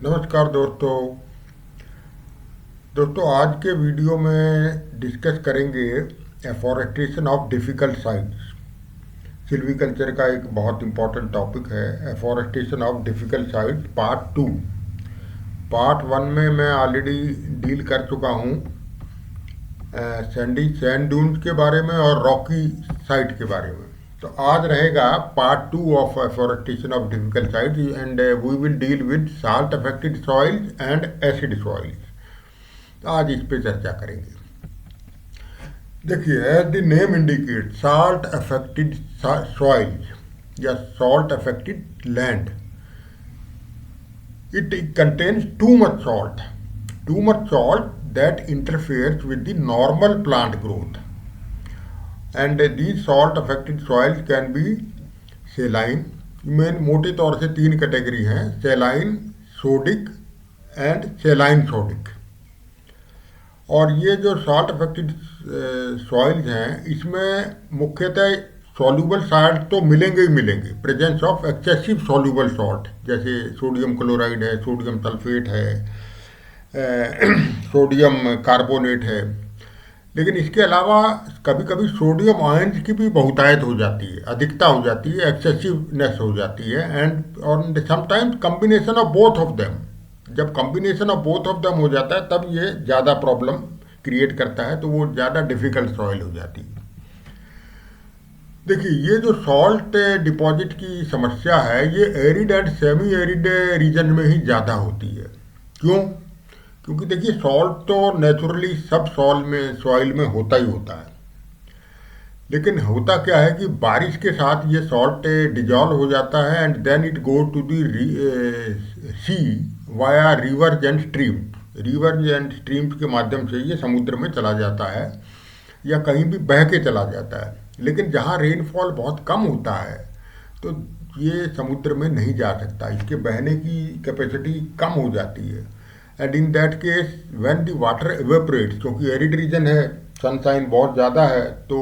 नमस्कार दोस्तों। आज के वीडियो में डिस्कस करेंगे afforestation of difficult sites. Silviculture का एक बहुत इंपॉर्टेंट टॉपिक है afforestation of difficult sites part two. Part one में मैं ऑलरेडी डील कर चुका हूँ सैंड ड्यून्स के बारे में और रॉकी साइट के बारे में। तो आज रहेगा part two of afforestation of difficult sites and we will deal with salt affected soils and acid soils. तो आज इस पे चर्चा करेंगे। देखिए, as the name indicate salt affected soils या salt affected land, it contains too much salt that interferes with the normal plant growth, and these salt affected soils can be saline। Main मोटे तौर से तीन category हैं, सेलाइन, sodic and सेलाइन sodic. और ये जो salt affected soils हैं इसमें मुख्यतः सॉल्यूबल साल्ट तो मिलेंगे ही मिलेंगे, presence of excessive soluble salt जैसे सोडियम क्लोराइड है, सोडियम सल्फेट है, सोडियम कार्बोनेट है। लेकिन इसके अलावा कभी कभी सोडियम आयन्स की भी बहुतायत हो जाती है, अधिकता हो जाती है, एक्सेसिवनेस हो जाती है, एंड और sometimes combination of both of them. जब combination of both of them हो जाता है तब ये ज़्यादा प्रॉब्लम क्रिएट करता है, तो वो ज़्यादा डिफ़िकल्ट सॉइल हो जाती है। देखिए, ये जो सॉल्ट डिपॉजिट की समस्या है ये arid and semi arid region में ही ज़्यादा होती है। क्यों? क्योंकि देखिए, सॉल्ट तो नेचुरली सब सॉइल में होता ही होता है, लेकिन होता क्या है कि बारिश के साथ ये सॉल्ट डिजॉल्व हो जाता है and then it go to the sea via rivers and stream. Rivers and streams के माध्यम से ये समुद्र में चला जाता है या कहीं भी बह के चला जाता है। लेकिन जहाँ रेनफॉल बहुत कम होता है तो ये समुद्र में नहीं जा सकता, इसके बहने की कैपेसिटी कम हो जाती है। And in that case when the water evaporates, क्योंकि एरिड रीजन है, सनशाइन बहुत ज़्यादा है, तो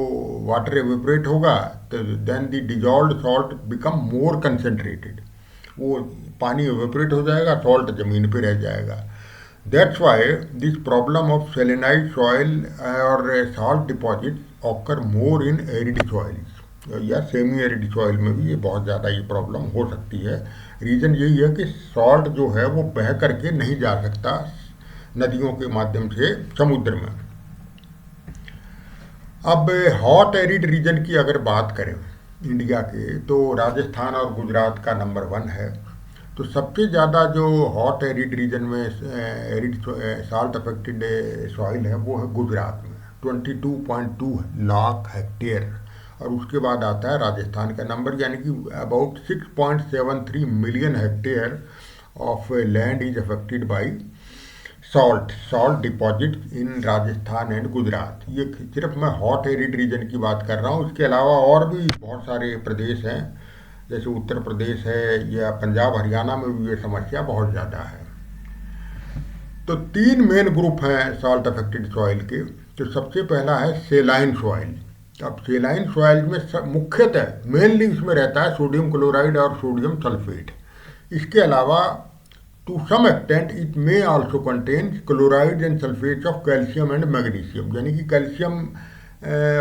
वाटर एवेपोरेट होगा, तो then the dissolved salt become more concentrated. वो पानी एवेपोरेट हो जाएगा, सॉल्ट ज़मीन पे रह जाएगा। That's why this problem of salinized soil or salt deposits occur more in arid soils या सेमी एरिड सॉइल में भी ये बहुत ज़्यादा ये प्रॉब्लम हो सकती है। रीज़न यही है कि सॉल्ट जो है वो बह करके नहीं जा सकता नदियों के माध्यम से समुद्र में। अब हॉट एरिड रीजन की अगर बात करें इंडिया के, तो राजस्थान और गुजरात का नंबर वन है। तो सबसे ज़्यादा जो हॉट एरिड रीजन में एरिड साल्ट अफेक्टेड सॉइल है वो है गुजरात में, 22.2 लाख हेक्टेयर। और उसके बाद आता है राजस्थान का नंबर, यानी कि about 6.73 million hectare of land is affected by salt deposit in Rajasthan and Gujarat. ये सिर्फ मैं हॉट एरिड रीजन की बात कर रहा हूँ। इसके अलावा और भी बहुत सारे प्रदेश हैं, जैसे उत्तर प्रदेश है या पंजाब हरियाणा में भी ये समस्या बहुत ज़्यादा है। तो तीन मेन ग्रुप हैं सॉल्ट अफेक्टेड सॉइल के। तो सबसे पहला है सेलाइन सॉइल। अब सेलाइन सॉइल में मुख्यतः मेनली इसमें रहता है सोडियम क्लोराइड और सोडियम सल्फेट। इसके अलावा to some extent it may also contain chloride and sulphates of calcium and magnesium, यानी कि कैल्शियम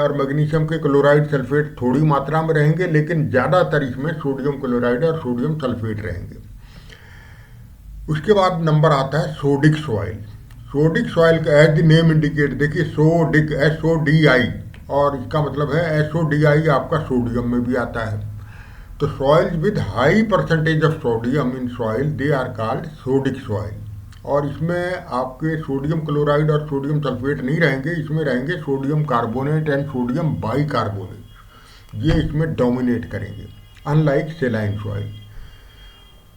और मैग्नीशियम के क्लोराइड सल्फेट थोड़ी मात्रा में रहेंगे, लेकिन ज़्यादातर इसमें सोडियम क्लोराइड और सोडियम सल्फेट रहेंगे। उसके बाद नंबर आता है सोडिक सॉइल। सोडिक सॉइल का एज द नेम इंडिकेट, देखिए सोडिक SODI, और इसका मतलब है SODI आपका सोडियम में भी आता है। तो soils with high percentage of sodium in soil they are called sodic soil. और इसमें आपके सोडियम क्लोराइड और सोडियम सल्फेट नहीं रहेंगे, इसमें रहेंगे sodium carbonate and sodium bicarbonate. ये इसमें डोमिनेट करेंगे, अनलाइक सेलाइन सॉइल।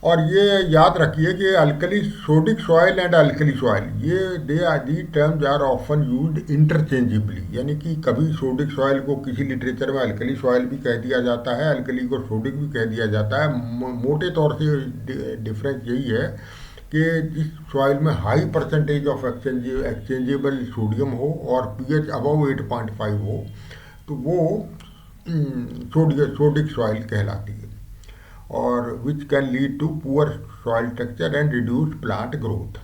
और ये याद रखिए कि alkali sodic soil and alkali soil, ये they are the terms are often used interchangeably, यानी कि कभी सोडिक सॉइल को किसी लिटरेचर में अल्कली सॉइल भी कह दिया जाता है, अल्कली को सोडिक भी कह दिया जाता है। मोटे तौर से डिफरेंस यही है कि जिस सॉइल में high percentage of exchangeable sodium हो और pH अबव 8.5 हो, तो वो सोडिक सॉइल कहलाती है, और which can lead to poor soil structure and reduce plant growth.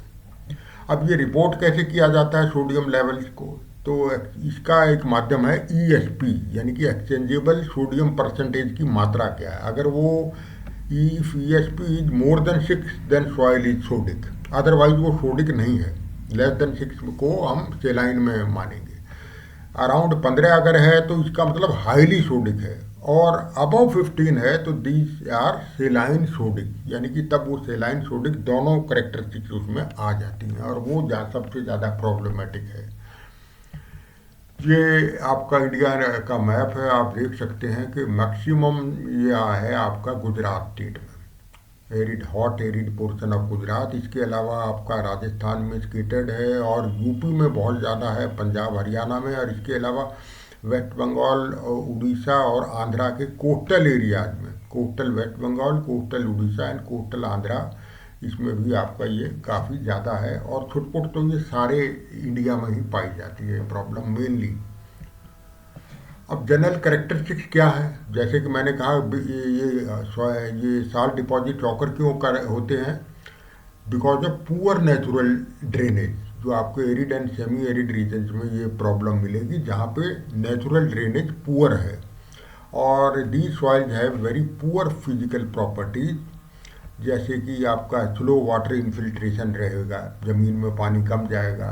अब ये रिपोर्ट कैसे किया जाता है सोडियम लेवल्स को? तो इसका एक माध्यम है ईएसपी, यानी कि एक्सचेंजेबल सोडियम परसेंटेज की मात्रा क्या है। अगर वो if ESP is more than 6 then soil is sodic, otherwise वो सोडिक नहीं है। लेस देन 6 को हम सेलाइन में मानेंगे। अराउंड 15 अगर है तो इसका मतलब हाईली सोडिक है, और अबव 15 है तो दीज आर सेलाइन सोडिक, यानी कि तब वो सेलाइन सोडिक दोनों करेक्टरिस्टिक्स उसमें आ जाती हैं, और वो सबसे ज़्यादा प्रॉब्लमेटिक है। ये आपका इंडिया का मैप है, आप देख सकते हैं कि मैक्सिमम ये है आपका गुजरात स्टेट में, arid hot arid portion of Gujarat. इसके अलावा आपका राजस्थान में स्केटर्ड है, और यूपी में बहुत ज़्यादा है, पंजाब हरियाणा में, और इसके अलावा वेस्ट बंगाल, उड़ीसा और आंध्रा के कोस्टल एरियाज में, coastal West Bengal, coastal Orissa and coastal Andhra, इसमें भी आपका ये काफ़ी ज़्यादा है। और छुटपुट तो ये सारे इंडिया में ही पाई जाती है प्रॉब्लम मेनली। अब जनरल करेक्टरिस्टिक्स क्या है? जैसे कि मैंने कहा, ये साल्ट डिपॉजिट ऑकर क्यों होते हैं? Because of poor natural drainage. जो आपको arid and semi arid regions में ये प्रॉब्लम मिलेगी, जहाँ पे नेचुरल ड्रेनेज पुअर है, और the soils have very poor physical properties. जैसे कि आपका स्लो वाटर इन्फिल्ट्रेशन रहेगा, ज़मीन में पानी कम जाएगा।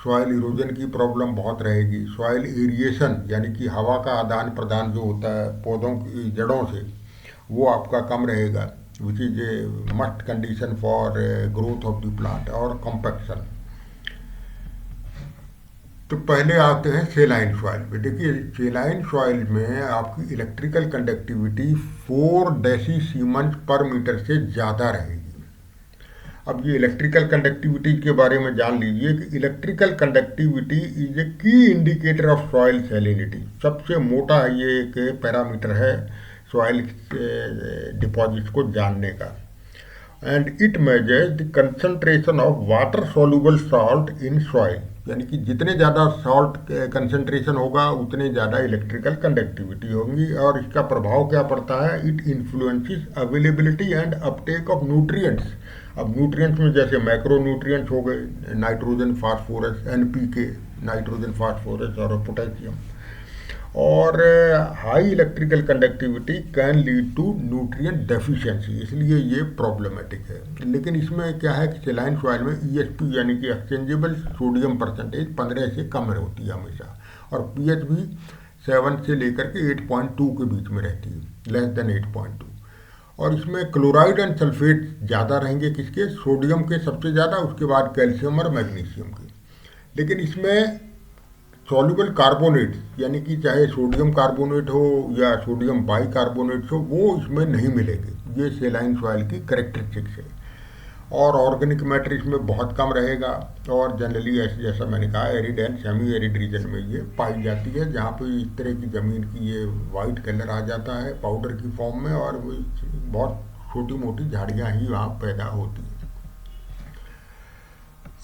सॉइल इरोजन की प्रॉब्लम बहुत रहेगी। सॉइल एरिएशन, यानी कि हवा का आदान प्रदान जो होता है पौधों की जड़ों से, वो आपका कम रहेगा, which is a must condition for growth of the plant. और कॉम्पैक्शन। तो पहले आते हैं सेलाइन सॉइल पे। देखिए, सेलाइन सॉइल में आपकी इलेक्ट्रिकल कंडक्टिविटी 4 डेसीसीमन्स पर मीटर से ज़्यादा रहेगी। अब ये इलेक्ट्रिकल कंडक्टिविटी के बारे में जान लीजिए कि इलेक्ट्रिकल कंडक्टिविटी इज ए की इंडिकेटर ऑफ सॉइल सैलिनिटी। सबसे मोटा ये एक पैरामीटर है सॉइल डिपॉजिट को जानने का। And it measures the concentration of water soluble salt in soil, यानी कि जितने ज़्यादा सॉल्ट कंसंट्रेशन होगा उतने ज़्यादा इलेक्ट्रिकल कंडक्टिविटी होगी। और इसका प्रभाव क्या पड़ता है? It influences availability and uptake of nutrients. अब न्यूट्रिएंट्स में जैसे मैक्रो न्यूट्रिएंट्स हो गए, nitrogen, phosphorus, NPK, nitrogen, phosphorus और पोटेशियम। और high electrical conductivity can lead to nutrient deficiency, इसलिए ये प्रॉब्लमेटिक है। लेकिन इसमें क्या है कि सेलाइन सॉइल में ईएसपी, यानी कि एक्सचेंजेबल सोडियम परसेंटेज 15 से कम होती है हमेशा, और पीएच भी 7 से लेकर के 8.2 के बीच में रहती है, लेस देन 8.2। और इसमें क्लोराइड एंड सल्फेट ज़्यादा रहेंगे, किसके? सोडियम के सबसे ज़्यादा, उसके बाद कैल्शियम और मैग्नीशियम के। लेकिन इसमें सॉल्युबल कार्बोनेट, यानी कि चाहे सोडियम कार्बोनेट हो या सोडियम बाइकार्बोनेट हो, वो इसमें नहीं मिलेंगे। ये सेलाइन सॉइल की करेक्टरिस्टिक्स है। और ऑर्गेनिक मैटर इसमें बहुत कम रहेगा, और जनरली ऐसे जैसा मैंने कहा arid and semi arid region में ये पाई जाती है, जहाँ पे इस तरह की ज़मीन की ये वाइट कलर आ जाता है पाउडर की फॉर्म में, और वो बहुत छोटी मोटी झाड़ियाँ ही वहाँ पैदा होती हैं।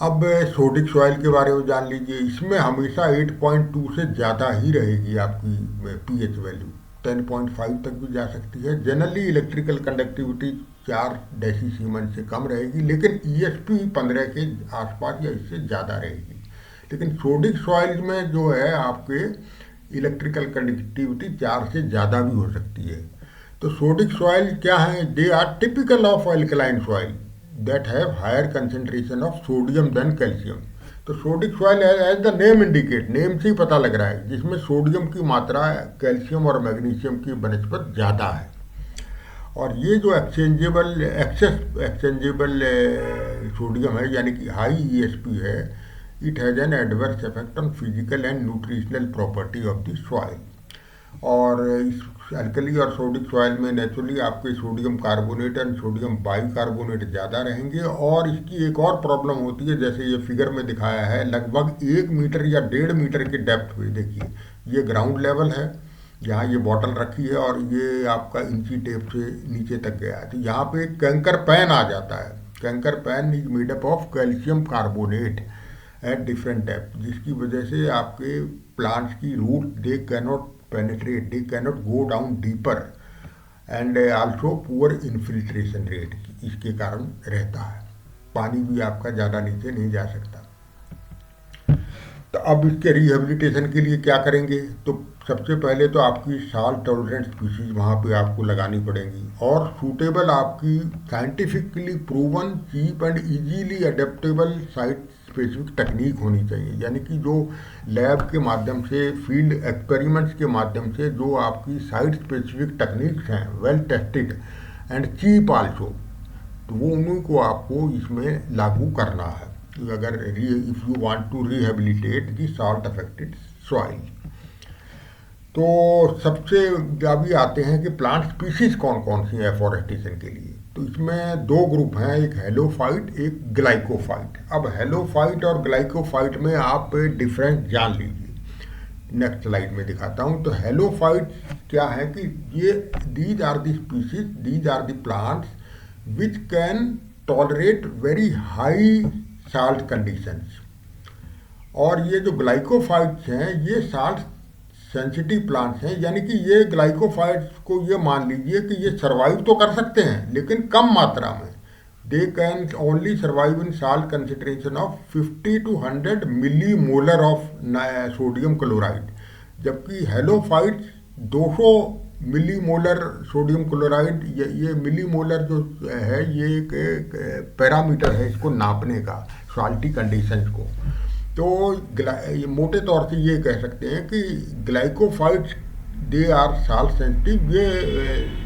अब सोडिक सॉइल के बारे में जान लीजिए। इसमें हमेशा 8.2 से ज़्यादा ही रहेगी आपकी पीएच वैल्यू, 10.5 तक भी जा सकती है। जनरली इलेक्ट्रिकल कंडक्टिविटी 4 डेसीसीमन से कम रहेगी, लेकिन ईएसपी 15 के आसपास या इससे ज़्यादा रहेगी। लेकिन सोडिक सॉइल में जो है आपके इलेक्ट्रिकल कंडक्टिविटी 4 से ज़्यादा भी हो सकती है। तो सोडिक सॉइल क्या है? They are typical of alkaline soil that have higher concentration of sodium than calcium। तो sodic soil as the name indicate, name से ही पता लग रहा है, जिसमें सोडियम की मात्रा कैल्शियम और मैग्नीशियम की बनस्पत ज़्यादा है। और ये जो एक्सचेंजेबल सोडियम है, यानी कि हाई ईएसपी है, it has an adverse effect on physical and nutritional property of the soil. और इस अल्कली और सोडिक सॉइल में नेचुरली आपके sodium carbonate and sodium bicarbonate ज़्यादा रहेंगे। और इसकी एक और प्रॉब्लम होती है, जैसे ये फिगर में दिखाया है, लगभग 1 मीटर या 1.5 मीटर की डेप्थ पे, देखिए ये ग्राउंड लेवल है जहाँ ये बॉटल रखी है, और ये आपका इंची टेप से नीचे तक गया है। तो यहाँ पे एक कैंकर पैन आ जाता है। Kankar pan is made up of calcium carbonate at different depth, जिसकी वजह से आपके प्लांट्स की root they cannot penetrate, they cannot go down deeper, and also poor infiltration rate की। इसके कारण रहता है। पानी भी आपका ज़्यादा नीचे नहीं जा सकता। तो अब इसके रिहेबिलिटेशन के लिए क्या करेंगे? तो सबसे पहले तो आपकी साल्ट टॉलरेंट स्पीशीज वहाँ पे आपको लगानी पड़ेंगी, और सूटेबल आपकी scientifically proven cheap and easily adaptable site specific technique होनी चाहिए। यानी कि जो लैब के माध्यम से, फील्ड एक्सपेरिमेंट्स के माध्यम से जो आपकी साइट स्पेसिफिक टेक्निक्स हैं, well tested and cheap also, तो वो उन्हीं को आपको इसमें लागू करना है अगर if you want to rehabilitate the salt affected soil. तो सबसे अभी आते हैं कि प्लांट स्पीशीज कौन कौन सी हैं एफॉरेस्टेशन के लिए। तो इसमें दो ग्रुप हैं, एक हेलोफाइट, एक ग्लाइकोफाइट। अब हेलोफाइट और ग्लाइकोफाइट में आप डिफरेंस जान लीजिए। नेक्स्ट स्लाइड में दिखाता हूँ। तो हेलोफाइट क्या है कि ये these are the species, these are the plants which can tolerate very high salt conditions. और ये जो ग्लाइकोफाइट्स हैं ये साल्ट सेंसिटिव प्लांट्स हैं, यानी कि ये ग्लाइकोफाइट्स को ये मान लीजिए कि ये सर्वाइव तो कर सकते हैं लेकिन कम मात्रा में। They can only survive in salt concentration of 50 to 100 millimolar of sodium chloride, जबकि halophytes 200 millimolar sodium chloride. ये मिली मोलर जो है ये एक पैरामीटर है इसको नापने का, सॉल्टी कंडीशंस को। तो मोटे तौर से ये कह सकते हैं कि ग्लाइकोफाइट्स दे आर साल्ट सेंसिटिव, ये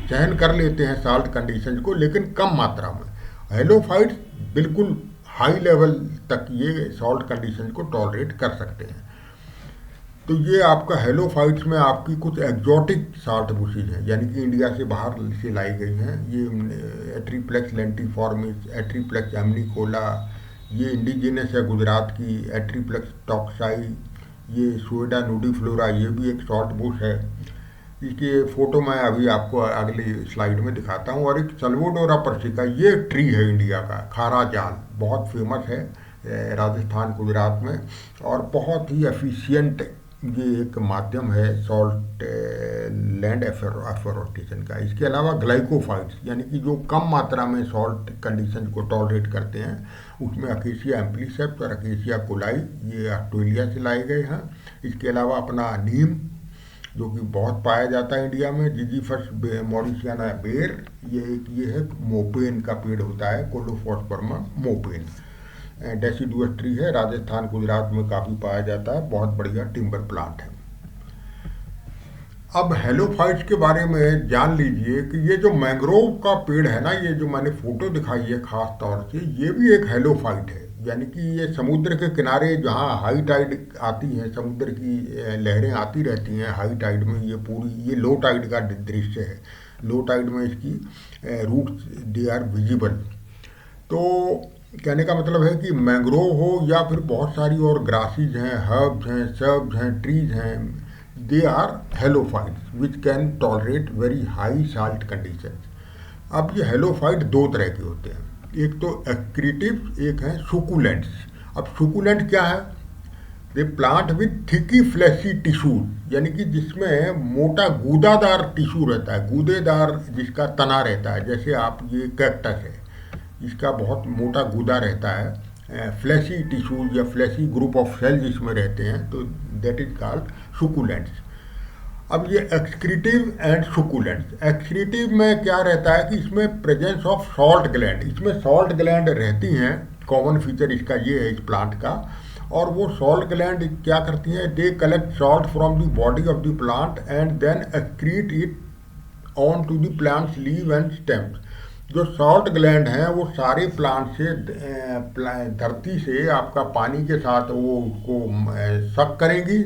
सहन कर लेते हैं साल्ट कंडीशंस को लेकिन कम मात्रा में। हेलोफाइट्स बिल्कुल हाई लेवल तक ये सॉल्ट कंडीशंस को टॉलरेट कर सकते हैं। तो ये आपका हेलोफाइट्स में आपकी कुछ एग्जॉटिक सॉल्ट बुशेज हैं, यानी कि इंडिया से बाहर से लाई गई हैं। ये एट्रीप्लेक्स लेंटिफॉर्मिस, एट्रीप्लेक्स एमनिकोला, ये इंडिजिनस है गुजरात की, एट्रीप्लेक्स टॉक्साई, ये सुएडा नूडीफ्लोरा, ये भी एक सॉल्ट बुश है। इसकी फ़ोटो मैं अभी आपको अगली स्लाइड में दिखाता हूँ। और एक सल्वोडोरा पर्सिका, ये ट्री है इंडिया का, खारा जाल, बहुत फेमस है राजस्थान गुजरात में, और बहुत ही एफिशिएंट ये एक माध्यम है सॉल्ट लैंड एफोरेस्टेशन का। इसके अलावा ग्लाइकोफाइट्स यानी कि जो कम मात्रा में सॉल्ट कंडीशन को टॉलरेट करते हैं, उसमें अकेशिया एम्प्लीसेप्स और अकेशिया कोलाई, ये ऑस्ट्रेलिया से लाए गए हैं। इसके अलावा अपना नीम जो कि बहुत पाया जाता है इंडिया में, जिजीफस मॉरिशियाना बेर, ये है मोपेन का पेड़ होता है, कोलोफॉस्पर्मा मोपेन, डेसिडुअस ट्री है, राजस्थान गुजरात में काफ़ी पाया जाता है, बहुत बढ़िया टिम्बर प्लांट है। अब हेलोफाइट्स के बारे में जान लीजिए कि ये जो मैंग्रोव का पेड़ है ना, ये जो मैंने फोटो दिखाई है खास तौर से, ये भी एक हेलोफाइट है। यानी कि ये समुद्र के किनारे जहाँ हाई टाइड आती है, समुद्र की लहरें आती रहती हैं हाई टाइड में, ये लो टाइड का दृश्य है। लो टाइड में इसकी रूट्स दे आर विजिबल। तो कहने का मतलब है कि मैंग्रोव हो या फिर बहुत सारी और ग्रासीज हैं, हर्ब्स हैं, सर्ब्स हैं, ट्रीज हैं, they are halophytes which can tolerate very high salt conditions. अब ये हेलोफाइट दो तरह के होते हैं, एक तो एक्रीटिव, एक है सुकुलेंट्स। अब सुकुलेंट क्या है? दे प्लांट विथ थिकी फ्लैशी टिश्यू, यानी कि जिसमें मोटा गूदादार टिश्यू रहता है, गूदेदार जिसका तना रहता है। जैसे आप ये कैक्टस है, इसका बहुत मोटा गूदा रहता है, फ्लैशी टिश्यू या फ्लैशी ग्रुप ऑफ सेल्स इसमें रहते हैं, तो दैट इज कॉल्ड सुकुलेंट्स। अब ये एक्सक्रीटिव एंड सुकुलेंट्स। एक्सक्रीटिव में क्या रहता है कि इसमें प्रेजेंस ऑफ सॉल्ट ग्लैंड, इसमें सॉल्ट ग्लैंड रहती हैं, कॉमन फीचर इसका ये है इस प्लांट का। और वो सॉल्ट ग्लैंड क्या करती हैं? They collect salt from the body of the plant and then excrete it on to the plants leave and stems. जो सॉल्ट ग्लैंड हैं वो सारे प्लांट से धरती से आपका पानी के साथ वो उसको सक करेंगी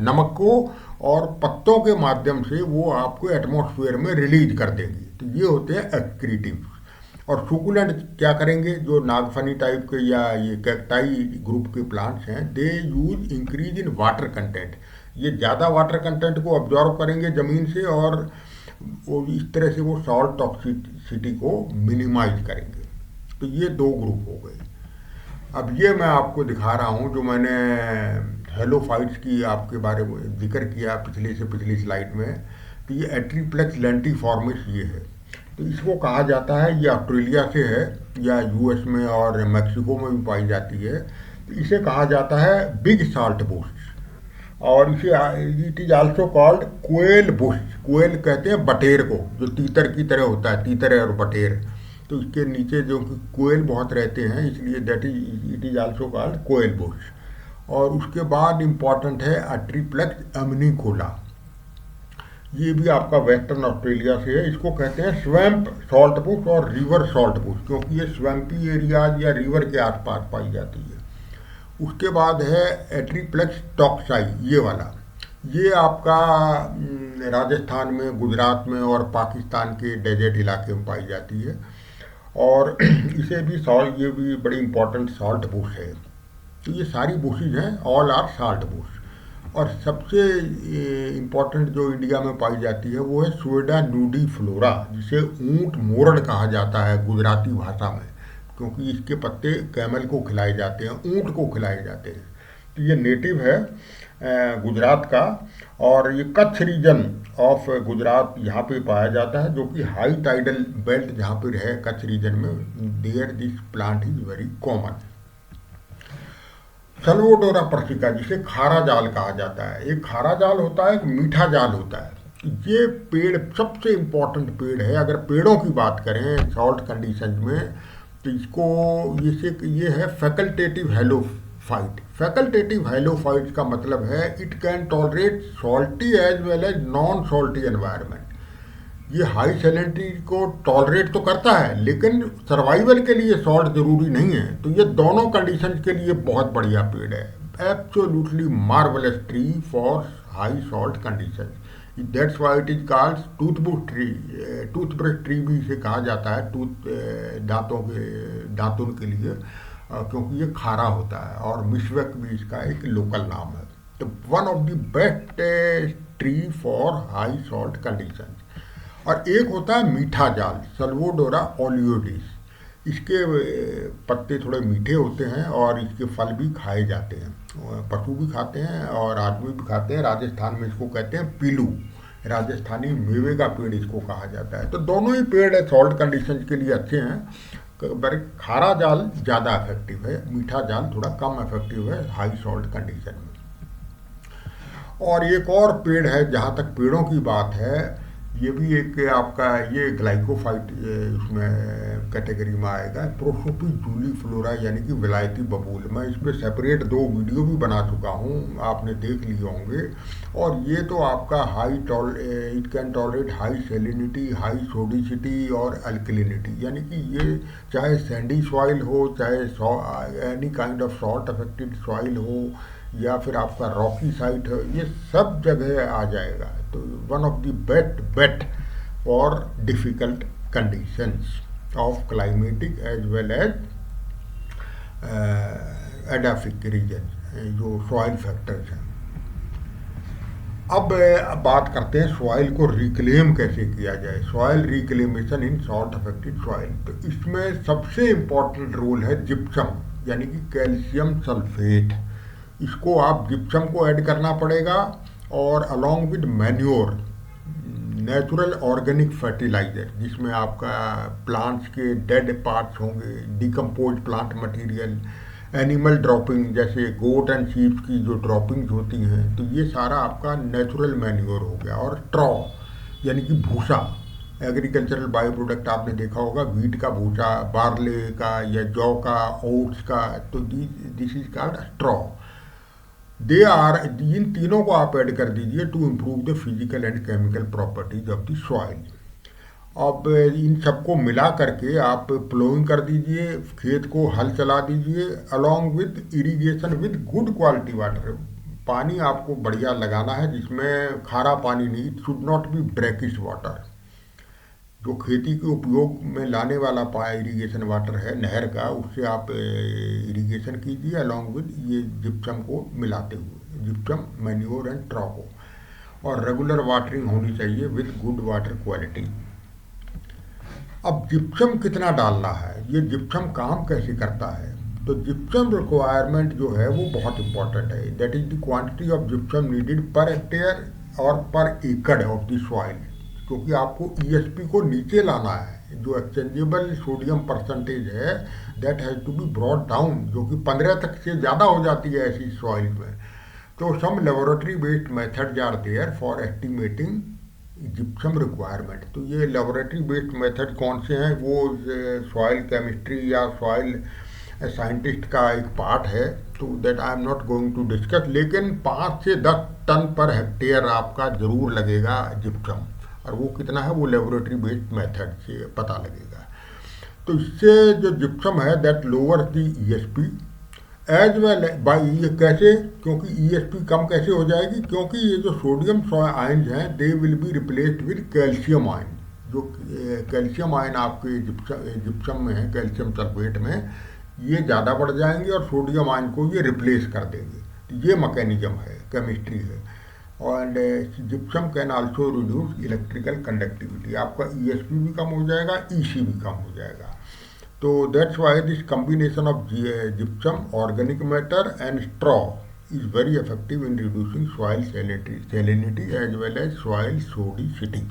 नमक को, और पत्तों के माध्यम से वो आपको एटमॉस्फेयर में रिलीज कर देंगी। तो ये होते हैं एक्सक्रीटिव। और सुकुलेंट क्या करेंगे? जो नागफनी टाइप के या ये कैक्टाई ग्रुप के प्लांट्स हैं, they use increase in water content. ये ज़्यादा वाटर कंटेंट को ऑब्जॉर्व करेंगे ज़मीन से, और वो इस तरह से वो सॉल्ट टॉक्सिसिटी को मिनिमाइज करेंगे। तो ये दो ग्रुप हो गए। अब ये मैं आपको दिखा रहा हूँ जो मैंने हेलोफाइट्स की आपके बारे में जिक्र किया पिछली स्लाइड में। तो ये एट्रीप्लेक्स लेंटिफॉर्मिस ये है। तो इसको कहा जाता है, ये ऑस्ट्रेलिया से है या यूएस में और मैक्सिको में भी पाई जाती है। तो इसे कहा जाता है बिग साल्ट बुश, और इसे it is also called coil bush. कोयल कहते हैं बटेर को, जो तीतर की तरह होता है, तीतर और बटेर। तो इसके नीचे जो कोयल बहुत रहते हैं, इसलिए that is it is also called coil bush. और उसके बाद इम्पॉर्टेंट है अट्रीप्लेक्स अम्निकोला, ये भी आपका वेस्टर्न ऑस्ट्रेलिया से है। इसको कहते हैं स्वैम्प सॉल्ट बुश और रिवर सॉल्ट बुश, क्योंकि ये स्वैम्पी एरियाज या रिवर के आसपास पाई जाती है। उसके बाद है एट्रीप्लेक्स टॉक्साई, ये वाला, ये आपका राजस्थान में, गुजरात में और पाकिस्तान के डेजर्ट इलाके में पाई जाती है। और इसे भी सॉल्ट, ये भी बड़ी इंपॉर्टेंट सॉल्ट बुश है। तो ये सारी बुशेज हैं, ऑल आर सॉल्ट बुश। और सबसे इम्पॉर्टेंट जो इंडिया में पाई जाती है वो है सुएडा नूडीफ्लोरा, जिसे ऊँट मोरड कहा जाता है गुजराती भाषा में, क्योंकि इसके पत्ते कैमल को खिलाए जाते हैं, ऊँट को खिलाए जाते हैं। तो ये नेटिव है गुजरात का, और ये कच्छ रीजन ऑफ गुजरात यहाँ पे पाया जाता है, जो कि हाई टाइडल बेल्ट जहाँ पर है कच्छ रीजन में, there this plant is very common. Salvadora persica, जिसे खारा जाल कहा जाता है, एक खारा जाल होता है, एक मीठा जाल होता है। ये पेड़ सबसे इम्पोर्टेंट पेड़ है। अगर पेड़ों की बात करें सॉल्ट कंडीशन में, तो इसको ये है फैकल्टेटिव हेलोफाइट। फैकल्टेटिव हेलोफाइट का मतलब है it can tolerate salty as well as non salty environment. ये हाई सैलिनिटी को टॉलरेट तो करता है, लेकिन सर्वाइवल के लिए सॉल्ट जरूरी नहीं है। तो ये दोनों कंडीशन के लिए बहुत बढ़िया पेड़ है, absolutely marvellous tree for high salt condition. That's why it is called toothbrush tree. Toothbrush tree भी इसे कहा जाता है, दांतों के लिए, क्योंकि ये खारा होता है। और मिशवक भी इसका एक लोकल नाम है। तो one of the best tree for high salt condition. और एक होता है मीठा जाल, सल्वोडोरा ओलियोडिस। इसके पत्ते थोड़े मीठे होते हैं और इसके फल भी खाए जाते हैं, पशु भी खाते हैं और आदमी भी खाते हैं। राजस्थान में इसको कहते हैं पीलू, राजस्थानी मेवे का पेड़ इसको कहा जाता है। तो दोनों ही पेड़ सॉल्ट कंडीशन के लिए अच्छे हैं, पर खारा जाल ज़्यादा इफेक्टिव है, मीठा जाल थोड़ा कम इफेक्टिव है हाई सॉल्ट कंडीशन में। और एक और पेड़ है, जहाँ तक पेड़ों की बात है, ये भी एक आपका ये ग्लाइकोफाइट उसमें कैटेगरी में आएगा, प्रोसोपी जूलीफ्लोरा, यानी कि विलायती बबूल। मैं इस पर सेपरेट 2 वीडियो भी बना चुका हूँ, आपने देख लिए होंगे। और ये तो आपका it can tolerate high salinity, high sodicity और अल्कलिनिटी, यानी कि ये चाहे सैंडी सॉइल हो, चाहे any kind of salt affected soil हो, या फिर आपका रॉकी साइट है, ये सब जगह आ जाएगा। तो one of the best bet for difficult conditions of climatic as well as edaphic region, जो सॉइल फैक्टर्स हैं। अब बात करते हैं सॉइल को रिक्लेम कैसे किया जाए, सॉइल रिक्लेमेशन इन सॉल्ट अफेक्टेड सॉइल। तो इसमें सबसे इम्पॉर्टेंट रोल है जिप्सम, यानी कि कैल्शियम सल्फेट। इसको आप जिप्सम को ऐड करना पड़ेगा, और along with manure, natural organic fertiliser, जिसमें आपका प्लांट्स के डेड पार्ट्स होंगे, decompose plant material, animal dropping, जैसे गोट एंड शीप की जो ड्रॉपिंग्स होती हैं, तो ये सारा आपका नेचुरल मैन्योर हो गया। और ट्रॉ, यानी कि भूसा, एग्रीकल्चरल बायो प्रोडक्ट आपने देखा होगा, वीट का भूसा, बार्ले का या जौ का, ओट्स का, तो this is called straw. They are, इन तीनों को आप ऐड कर दीजिए to improve the physical and chemical properties of the soil. अब इन सबको मिला करके आप प्लोइंग कर दीजिए, खेत को हल चला दीजिए, along with irrigation with good quality water. पानी आपको बढ़िया लगाना है, जिसमें खारा पानी नहीं, it should not be brackish water. जो खेती के उपयोग में लाने वाला इरिगेशन वाटर है नहर का, उससे आप इरिगेशन कीजिए अलॉन्ग विद ये जिप्सम को मिलाते हुए, जिप्सम, मैन्योर एंड ट्रॉ को। और रेगुलर वाटरिंग होनी चाहिए विद गुड वाटर क्वालिटी। अब जिप्सम कितना डालना है, ये जिप्सम काम कैसे करता है, तो जिप्सम रिक्वायरमेंट जो है वो बहुत इंपॉर्टेंट है। That is the quantity of gypsum needed per hectare और पर एकड़ ऑफ द सॉइल। क्योंकि आपको ईएसपी को नीचे लाना है। जो एक्सचेंजेबल सोडियम परसेंटेज है that has to be brought down, जो कि 15 तक से ज़्यादा हो जाती है ऐसी सॉइल में। तो some laboratory based methods are there for estimating gypsum requirement. तो ये लेबोरेटरी बेस्ड मेथड कौन से हैं, वो सॉइल केमिस्ट्री या सॉइल साइंटिस्ट का एक पार्ट है, तो that I am not going to discuss. लेकिन 5 से 10 टन पर हेक्टेयर आपका ज़रूर लगेगा जिप्सम, और वो कितना है वो लेबोरेटरी बेस्ड मेथड से पता लगेगा। तो इससे जो जिप्सम है that lower the ESP as well by, ये कैसे, क्योंकि ईएसपी कम कैसे हो जाएगी, क्योंकि ये जो सोडियम आयन्स हैं they will be replaced with calcium ion. जो कैल्शियम आयन आपके जिप्सम में है, कैल्शियम सल्फेट में, ये ज़्यादा बढ़ जाएंगे और सोडियम आयन को ये रिप्लेस कर देंगे। तो ये मैकेनिज्म है, केमिस्ट्री है। और gypsum can also reduce electrical conductivity, आपका ईएसपी भी कम हो जाएगा, ईसी भी कम हो जाएगा। तो that's why this combination of gypsum, organic matter and straw is very effective in reducing soil salinity as well as soil sodicity.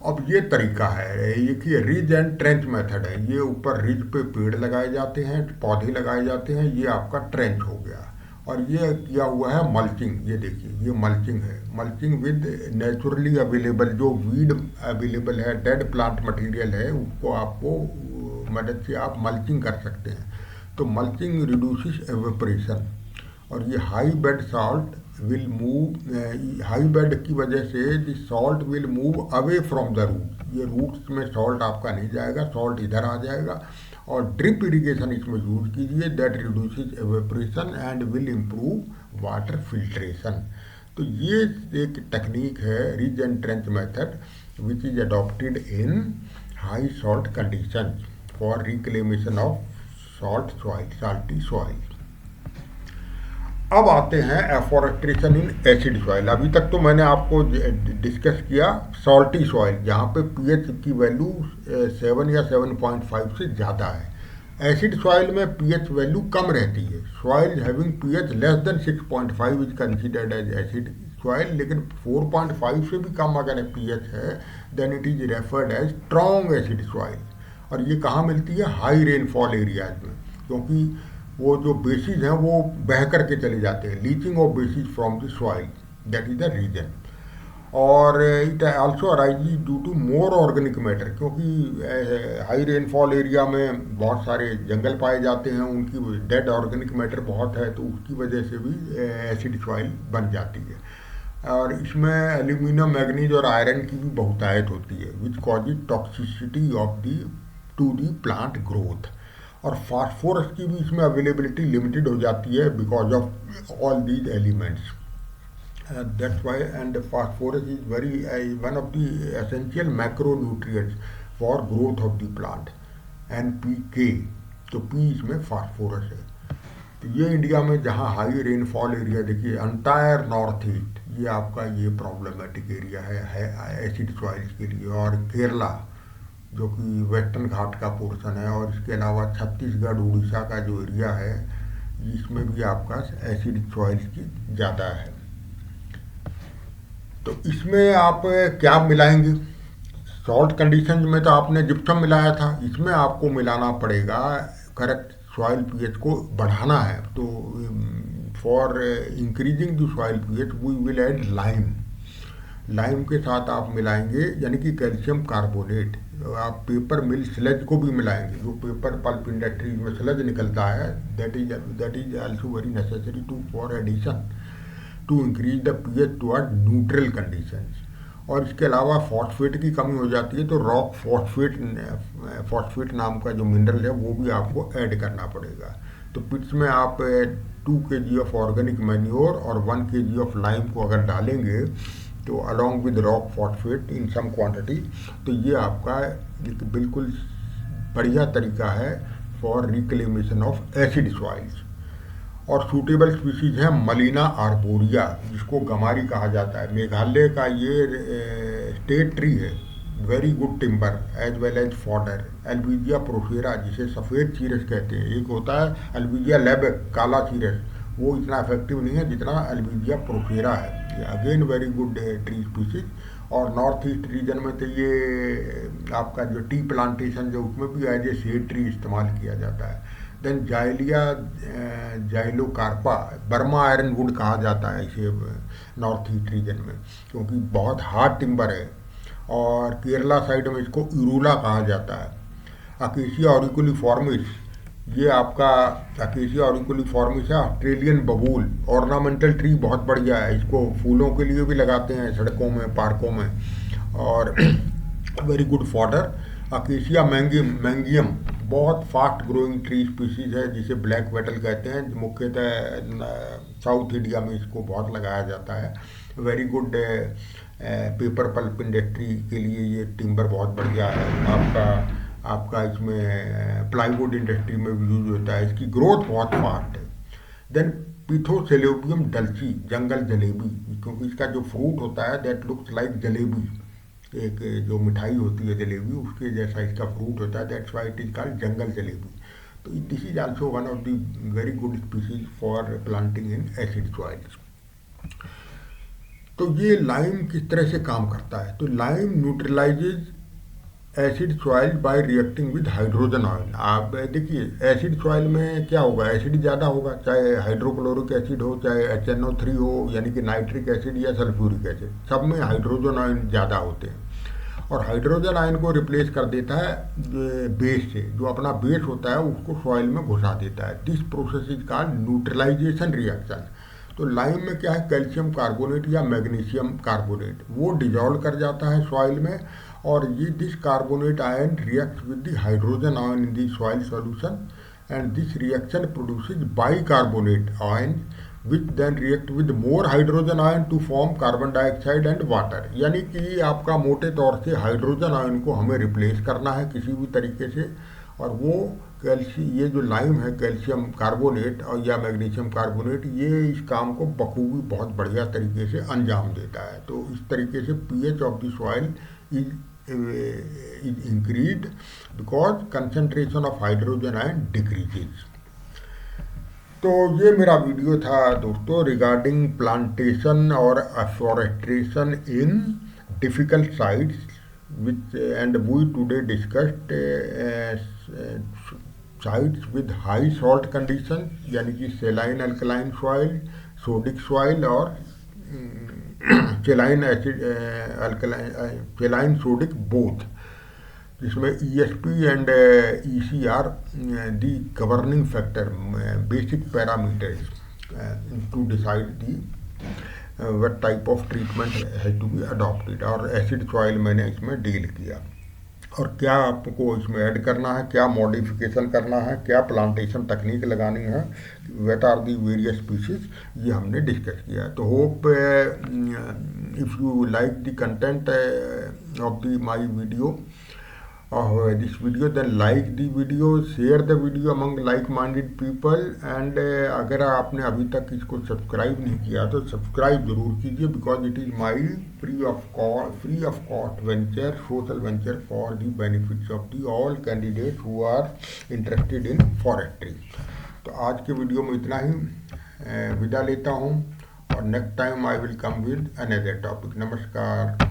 अब ये तरीका है, ये कि रिज एंड ट्रेंच मेथड है। ये ऊपर रिज पे पेड़ लगाए जाते हैं, पौधे लगाए जाते हैं, ये आपका ट्रेंच हो गया। और ये किया हुआ है मल्चिंग, ये देखिए ये मल्चिंग है, मल्चिंग विद नेचुरली अवेलेबल जो वीड अवेलेबल है, डेड प्लांट मटेरियल है, उसको आपको मदद से आप मल्चिंग कर सकते हैं। तो मल्चिंग रिड्यूसेस एवेपोरेशन। और ये high bed salt will move, high bed की वजह से the salt will move away from the root. ये रूट्स में सॉल्ट आपका नहीं जाएगा, सॉल्ट इधर आ जाएगा। और ड्रिप इरिगेशन इसमें यूज कीजिए, that reduces evaporation and will improve water filtration. तो ये एक टेक्निक है ridge and trench method which is adopted in high salt condition for reclamation of salt soil, salty soil. अब आते हैं एफॉरेस्ट्रेशन इन एसिड सॉइल। अभी तक तो मैंने आपको डिस्कस किया सॉल्टी सॉइल, जहाँ पे पीएच की वैल्यू 7 या 7.5 से ज़्यादा है। एसिड सॉइल में पीएच वैल्यू कम रहती है। Soil having pH less than 6.5 is considered as acid soil, लेकिन 4.5 से भी कम अगर पीएच है then it is referred as strong acid soil. और ये कहाँ मिलती है, हाई रेनफॉल एरियाज में, क्योंकि वो जो बेसिस हैं वो बह करके चले जाते हैं, leaching of bases from the soil, that is the reason. और it also arises due to more organic matter, क्योंकि हाई रेनफॉल एरिया में बहुत सारे जंगल पाए जाते हैं, उनकी डेड ऑर्गेनिक मैटर बहुत है, तो उसकी वजह से भी एसिड सॉइल बन जाती है। और इसमें एल्यूमिनियम, मैग्नीज और आयरन की भी बहुतायत होती है which causes toxicity of the to the plant growth. और फास्फोरस की भी इसमें अवेलेबिलिटी लिमिटेड हो जाती है because of all these elements. That's why and phosphorus is very one of the essential macro nutrients for growth of the plant. NPK, तो P इसमें phosphorus है। तो ये इंडिया में जहाँ हाई रेनफॉल एरिया, देखिए अंटायर नॉर्थ ईस्ट, ये आपका ये प्रॉब्लमेटिक एरिया है एसिड सॉइल्स के लिए। और केरला जो कि वेस्टर्न घाट का पोर्शन है, और इसके अलावा छत्तीसगढ़ उड़ीसा का जो एरिया है, इसमें भी आपका एसिड सॉइल्स की ज़्यादा है। तो इसमें आप क्या मिलाएंगे, सॉल्ट कंडीशन में तो आपने जिप्सम मिलाया था, इसमें आपको मिलाना पड़ेगा करेक्ट सॉइल पीएच को बढ़ाना है। तो for increasing the soil pH we will add lime. Lime के साथ आप मिलाएंगे यानी कि कैल्शियम कार्बोनेट। आप पेपर मिल स्लज को भी मिलाएंगे, जो पेपर पल्प इंडस्ट्रीज में स्लज निकलता है, that is also very necessary to for addition to increase the pH toward neutral conditions. और इसके अलावा फॉस्फेट की कमी हो जाती है, तो रॉक फॉस्फेट नाम का जो मिनरल है वो भी आपको ऐड करना पड़ेगा। तो पिट्स में आप 2 kg ऑफ ऑर्गेनिक मैन्योर और 1 kg ऑफ लाइम को अगर डालेंगे तो along with rock phosphate in some quantity, तो ये आपका एक बिल्कुल बढ़िया तरीका है for reclamation of acid soils. और सूटेबल स्पीसीज है मलीना आर्बोरिया, जिसको गमारी कहा जाता है। मेघालय का ये स्टेट ट्री है, very good timber as well as fodder. Albizia procera, जिसे सफ़ेद चीरस कहते हैं, एक होता है एल्बीजिया लेबेक काला चीरस, वो इतना इफेक्टिव नहीं है जितना एल्बीजिया प्रोफेरा है। Again very good tree species. और नॉर्थ ईस्ट रीजन में तो ये आपका जो टी प्लांटेशन जो उसमें भी एज ए शेड ट्री इस्तेमाल किया जाता है। देन जाइलिया जाइलोकार्पा बर्मा आयरन वुड कहा जाता है इसे नॉर्थ ईस्ट रीजन में, क्योंकि बहुत हार्ड टिम्बर है। और केरला साइड में इसको इरूला कहा जाता है। अकेशिया ऑरिकुलिफॉर्मिस, ये आपका अकेशिया ऑरिकुलिफॉर्मिस है ऑस्ट्रेलियन बबूल, ऑर्नामेंटल ट्री बहुत बढ़िया है, इसको फूलों के लिए भी लगाते हैं सड़कों में पार्कों में, और वेरी गुड फॉडर। अकेशिया मैंगियम बहुत फास्ट ग्रोइंग ट्री स्पीसीज है जिसे ब्लैक वेटल कहते हैं, मुख्यतः साउथ इंडिया में इसको बहुत लगाया जाता है। Very good paper pulp industry के लिए ये टिम्बर बहुत बढ़िया है। आपका इसमें प्लाईवुड इंडस्ट्री में भी यूज होता है, इसकी ग्रोथ बहुत फास्ट है। देन पिथोसेलोबियम डल्ची, जंगल जलेबी, क्योंकि इसका जो फ्रूट होता है दैट लुक्स लाइक जलेबी, एक जो मिठाई होती है जलेबी उसके जैसा इसका फ्रूट होता है, that's why it is called jungle jalebi. तो this is also one of the very good species for planting in acid soils. तो ये लाइम किस तरह से काम करता है, तो lime न्यूट्रलाइजेज acid soil by reacting with hydrogen oil. आप देखिए एसिड सॉइल में क्या होगा, एसिड ज़्यादा होगा, चाहे हाइड्रोक्लोरिक एसिड हो चाहे HNO3 हो यानी कि नाइट्रिक एसिड या सल्फ्यूरिक एसिड, सब में हाइड्रोजन आयन ज़्यादा होते हैं। और हाइड्रोजन आयन को रिप्लेस कर देता है बेस से, जो अपना बेस होता है उसको सॉइल में घुसा देता है। This process is called neutralisation reaction. तो लाइम में क्या है, कैल्शियम कार्बोनेट या मैग्नीशियम कार्बोनेट वो डिजॉल्व कर जाता है सॉइल में, और ये this carbonate ion react with the hydrogen ion in the soil solution, and this reaction produces bicarbonate ion which then react with more hydrogen ion to form carbon dioxide and water. यानी कि आपका मोटे तौर से hydrogen ion को हमें replace करना है किसी भी तरीके से, और वो ये जो लाइम है कैल्शियम कार्बोनेट और या मैग्नीशियम कार्बोनेट, ये इस काम को बखूबी बहुत बढ़िया तरीके से अंजाम देता है। तो इस तरीके से pH of the soil is increased because concentration of hydrogen ion decreases। तो ये मेरा वीडियो था दोस्तों रिगार्डिंग प्लांटेशन और afforestation in difficult sites which and we today discussed sites with high salt conditions यानी कि saline alkaline soil, sodic soil और saline acid saline sodic both, जिसमें ESP and EC are the governing factor, basic parameters to decide the what type of treatment has to be adopted। और acid soil मैंने इसमें deal किया, और क्या आपको इसमें ऐड करना है, क्या मॉडिफिकेशन करना है, क्या प्लांटेशन टेक्निक लगानी है, what are the various species, ये हमने डिस्कस किया। तो hope if you like the content of the my video this video, then like the video, share the video among like minded people, and अगर आपने अभी तक इसको सब्सक्राइब नहीं किया तो सब्सक्राइब जरूर कीजिए, because it is my free of cost venture, social venture for the benefits of the all candidate who are interested in forestry. तो आज के वीडियो में इतना ही, विदा लेता हूँ, और next time I will come with another topic. नमस्कार।